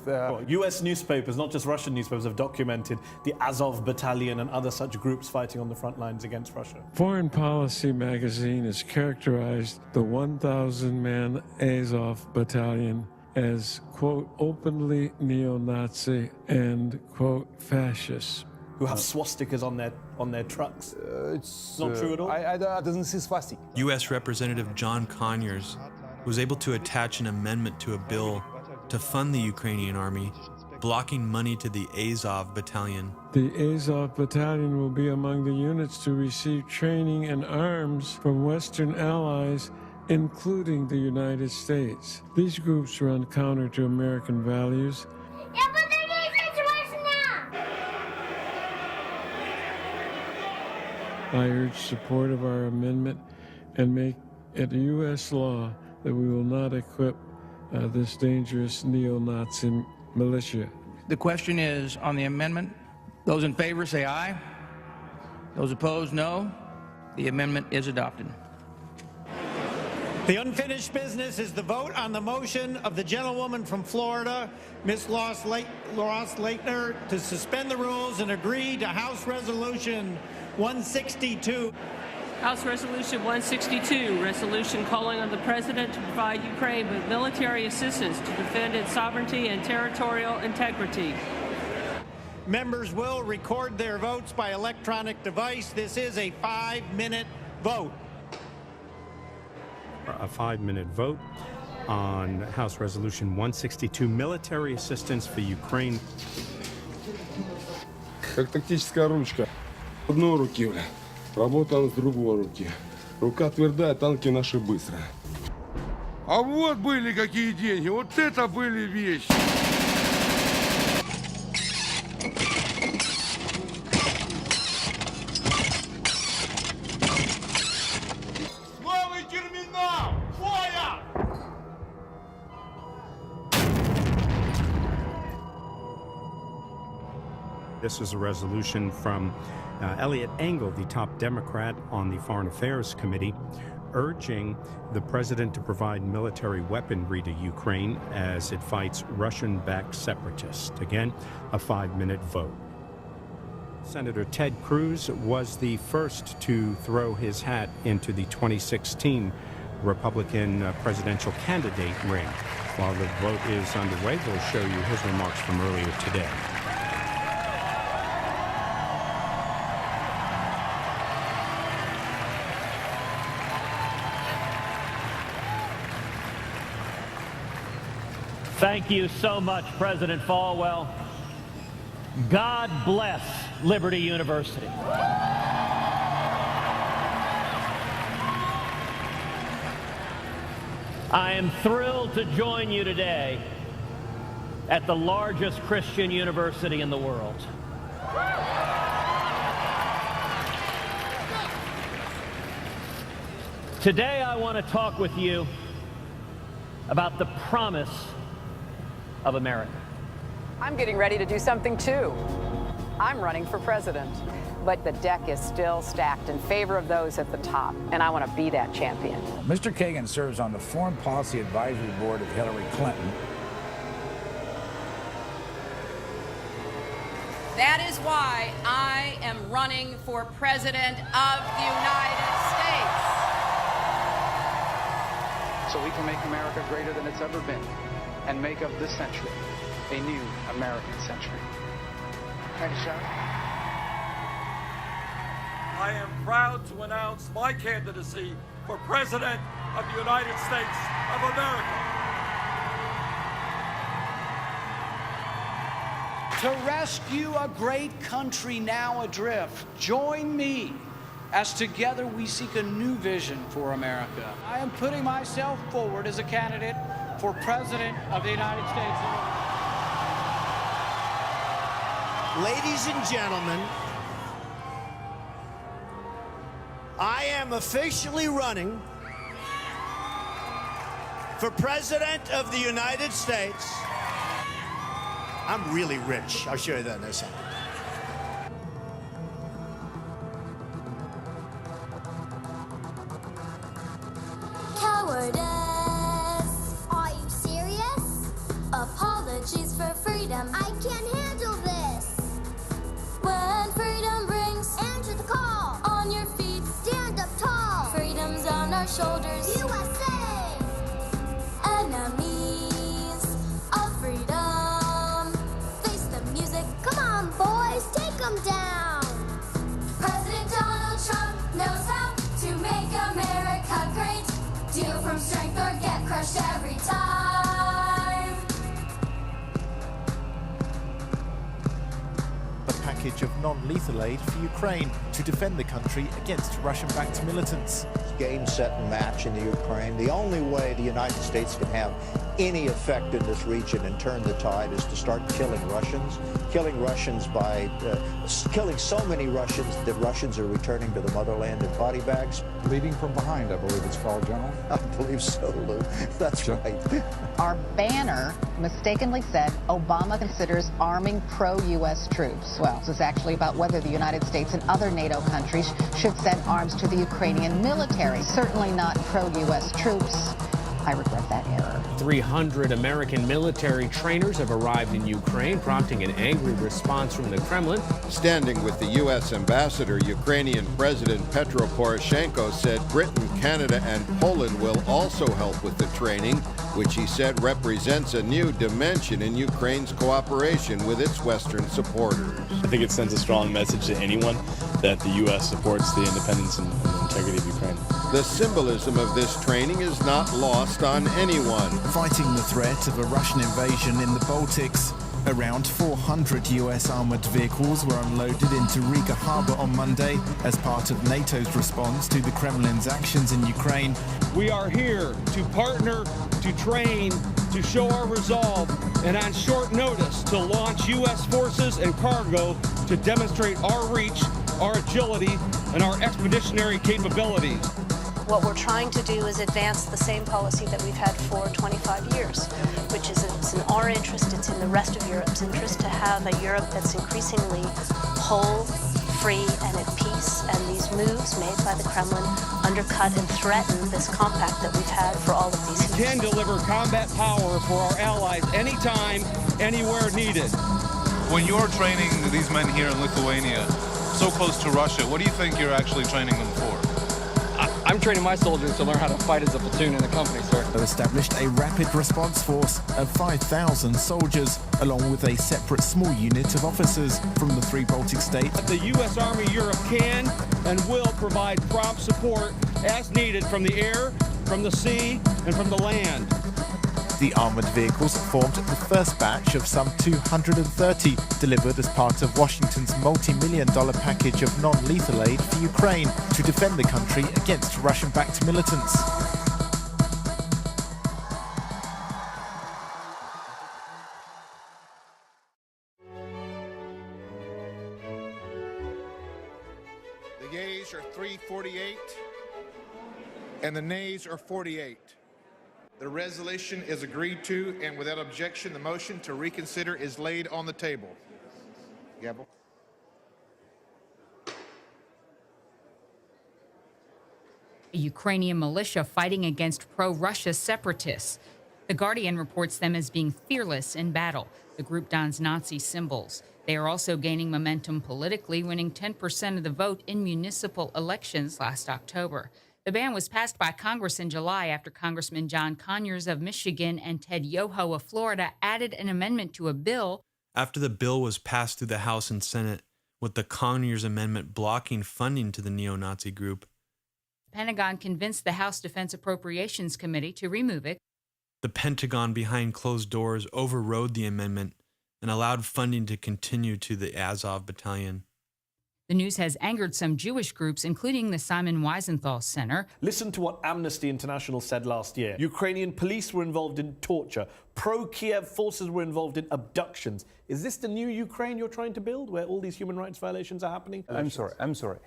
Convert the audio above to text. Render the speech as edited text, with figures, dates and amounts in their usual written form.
with... US newspapers, not just Russian newspapers, have documented the Azov Battalion and other such groups fighting on the front lines against Russia. Foreign Policy magazine has characterized the 1,000-man Azov Battalion as, quote, openly neo-Nazi and, quote, fascist. Who have swastikas on their trucks. It's not true at all? I doesn't see swastika. U.S. Representative John Conyers was able to attach an amendment to a bill to fund the Ukrainian army, blocking money to the Azov Battalion. The Azov Battalion will be among the units to receive training and arms from Western allies, including the United States. These groups run counter to American values. I urge support of our amendment and make it a U.S. law that we will not equip this dangerous neo-Nazi militia. The question is on the amendment. Those in favor say aye. Those opposed, no. The amendment is adopted. The unfinished business is the vote on the motion of the gentlewoman from Florida, Ms. Ross Laitner, to suspend the rules and agree to House Resolution 162. House Resolution 162, resolution calling on the President to provide Ukraine with military assistance to defend its sovereignty and territorial integrity. Members will record their votes by electronic device. This is a 5-minute vote. A 5-minute vote on House Resolution 162, military assistance for Ukraine. Как тактическая ручка. Одной руки, бля. Работаем с другой руки. Рука твердая, танки наши быстро. А вот были какие деньги. Вот это были вещи. Новый терминал! Фоя! This is a resolution from Eliot Engel, the top Democrat on the Foreign Affairs Committee, urging the president to provide military weaponry to Ukraine as it fights Russian-backed separatists. Again, a 5-minute vote. Senator Ted Cruz was the first to throw his hat into the 2016 Republican presidential candidate ring. While the vote is underway, we'll show you his remarks from earlier today. Thank you so much, President Falwell. God bless Liberty University. I am thrilled to join you today at the largest Christian university in the world. Today, I want to talk with you about the promise of America. I'm getting ready to do something too. I'm running for president, but the deck is still stacked in favor of those at the top, and I want to be that champion. Mr. Kagan serves on the Foreign Policy Advisory Board of Hillary Clinton. That is why I am running for president of the United States. So we can make America greater than it's ever been, and make of this century a new American century. Thank you, sir. I am proud to announce my candidacy for President of the United States of America. To rescue a great country now adrift, join me as together we seek a new vision for America. I am putting myself forward as a candidate for President of the United States. Ladies and gentlemen, I am officially running for President of the United States. I'm really rich. I'll show you that in a second. Cowardice. Are you serious? Apologies for freedom. I can't handle this. When freedom rings, answer the call. On your feet, stand up tall. Freedom's on our shoulders. USA! Enemies of freedom. Face the music. Come on, boys, take them down. President Donald Trump knows how to make America great. Deal from strength or get crushed every time. A package of non-lethal aid for Ukraine to defend the country against Russian-backed militants. Game, set, and match in the Ukraine. The only way the United States can have any effect in this region and turn the tide is to start killing Russians. Killing Russians by killing so many Russians that Russians are returning to the motherland in body bags. Leading from behind, I believe it's called, General. I believe so, Lou. That's right. Our banner mistakenly said Obama considers arming pro-U.S. troops. Well, this is actually about whether the United States and other NATO countries should send arms to the Ukrainian military. Certainly not pro-U.S. troops. I regret that error. 300 American military trainers have arrived in Ukraine, prompting an angry response from the Kremlin. Standing with the U.S. ambassador, Ukrainian President Petro Poroshenko said Britain, Canada, and Poland will also help with the training, which he said represents a new dimension in Ukraine's cooperation with its Western supporters. I think it sends a strong message to anyone that the U.S. supports the independence and integrity of Ukraine. The symbolism of this training is not lost on anyone. Fighting the threat of a Russian invasion in the Baltics, around 400 U.S. armored vehicles were unloaded into Riga harbor on Monday as part of NATO's response to the Kremlin's actions in Ukraine. We are here to partner, to train, to show our resolve, and on short notice to launch U.S. forces and cargo to demonstrate our reach, our agility, and our expeditionary capabilities. What we're trying to do is advance the same policy that we've had for 25 years, which is it's in our interest, it's in the rest of Europe's interest to have a Europe that's increasingly whole, free, and at peace. And these moves made by the Kremlin undercut and threaten this compact that we've had for all of these years. We can deliver combat power for our allies anytime, anywhere needed. When you're training these men here in Lithuania, so close to Russia, what do you think you're actually training them for? I'm training my soldiers to learn how to fight as a platoon in the company, sir. They established a rapid response force of 5,000 soldiers, along with a separate small unit of officers from the 3 Baltic states. The U.S. Army Europe can and will provide prompt support as needed from the air, from the sea, and from the land. The armoured vehicles formed the first batch of some 230 delivered as part of Washington's multi-million-dollar package of non-lethal aid for Ukraine to defend the country against Russian-backed militants. The yeas are 348 and the nays are 48. The resolution is agreed to, and without objection, the motion to reconsider is laid on the table. Gavel. A Ukrainian militia fighting against pro-Russia separatists. The Guardian reports them as being fearless in battle. The group dons Nazi symbols. They are also gaining momentum politically, winning 10% of the vote in municipal elections last October. The ban was passed by Congress in July after Congressman John Conyers of Michigan and Ted Yoho of Florida added an amendment to a bill. After the bill was passed through the House and Senate, with the Conyers Amendment blocking funding to the neo-Nazi group, The Pentagon convinced the House Defense Appropriations Committee to remove it. The Pentagon behind closed doors overrode the amendment and allowed funding to continue to the Azov Battalion. The news has angered some Jewish groups, including the Simon Wiesenthal Center. Listen to what Amnesty International said last year. Ukrainian police were involved in torture. Pro-Kiev forces were involved in abductions. Is this the new Ukraine you're trying to build, where all these human rights violations are happening? I'm sorry.